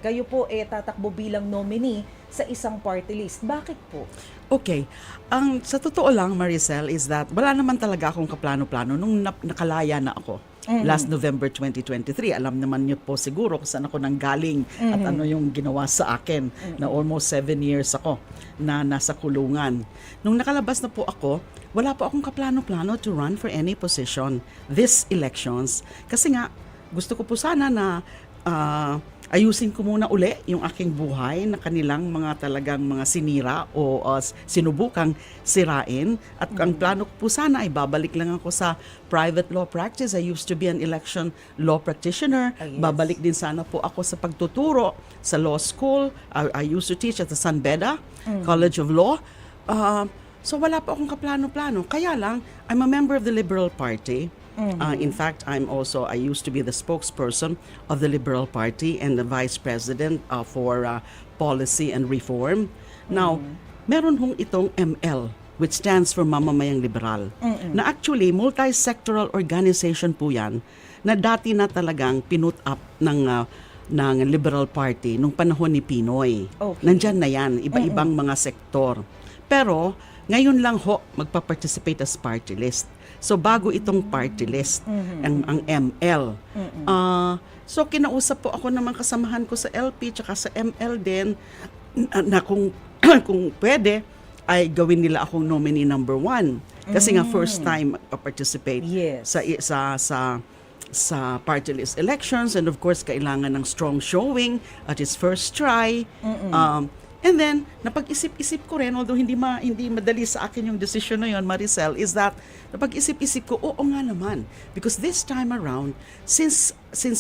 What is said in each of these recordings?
Kayo po tatakbo bilang nominee sa isang party list. Bakit po? Okay. Sa totoo lang, Maricel, is that wala naman talaga akong kaplano-plano nung nakalaya na ako. Last November 2023. Alam naman niyo po siguro kung saan ako nanggaling at ano yung ginawa sa akin na almost 7 years ako na nasa kulungan. Nung nakalabas na po ako, wala po akong kaplano-plano to run for any position this elections. Kasi nga, gusto ko po sana na ayusin ko muna uli yung aking buhay na kanilang mga talagang mga sinira o sinubukang sirain. At ang plano ko po sana ay babalik lang ako sa private law practice. I used to be an election law practitioner. Yes. Babalik din sana po ako sa pagtuturo sa law school. I used to teach at the San Beda College of Law. So wala po akong kaplano-plano. Kaya lang, I'm a member of the Liberal Party. In fact, I used to be the spokesperson of the Liberal Party and the Vice President for Policy and Reform. Now, meron hong itong ML, which stands for Mamamayang Liberal, na actually multi-sectoral organization po yan, na dati na talagang pinut up ng Liberal Party nung panahon ni Pinoy. Okay. Nandyan na yan, iba-ibang mga sektor. Pero, ngayon lang ho, magpa-participate as party list. So, bago itong party list, ang ML. So, kinausap po ako ng mga kasamahan ko sa LP tsaka sa ML din na kung, kung pwede, ay gawin nila akong nominee number 1. Kasi nga, first time participate Yes. sa party list elections, and of course, kailangan ng strong showing at his first try. And then, napag-isip-isip ko rin, although hindi madali sa akin yung decision na yun, Maricel, is that napag-isip-isip ko, oo nga naman. Because this time around, since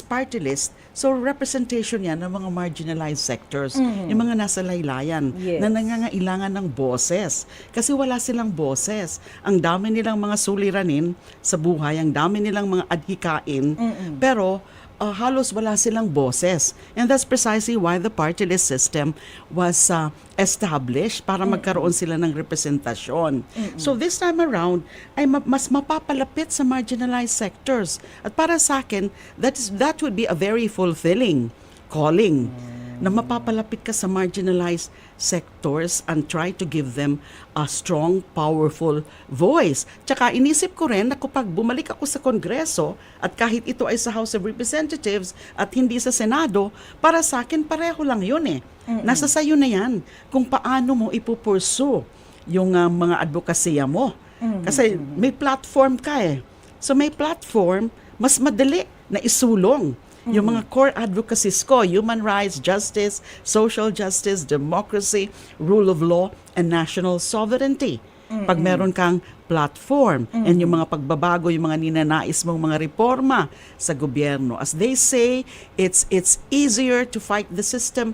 party list, so representation yan ng mga marginalized sectors, yung mga nasa laylayan, Yes. na nangangailangan ng boses. Kasi wala silang boses. Ang dami nilang mga suliranin sa buhay, ang dami nilang mga adhikain, pero halos wala silang boses. And that's precisely why the party list system was established para magkaroon sila ng representasyon. So this time around, ay mas mapapalapit sa marginalized sectors. At para sa akin, that would be a very fulfilling calling na mapapalapit ka sa marginalized sectors and try to give them a strong, powerful voice. Tsaka inisip ko rin na kapag bumalik ako sa Kongreso at kahit ito ay sa House of Representatives at hindi sa Senado, para sa akin pareho lang yun eh. Nasa sayo na yan kung paano mo ipupursu yung mga advokasya mo. Kasi may platform ka eh. So may platform, mas madali na isulong yung mga core advocacies ko, human rights, justice, social justice, democracy, rule of law, and national sovereignty. Pag meron kang platform and yung mga pagbabago, yung mga ninanais mong mga reforma sa gobyerno. As they say, it's easier to fight the system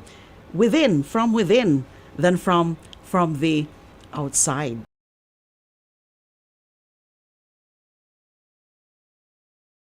from within, than from the outside.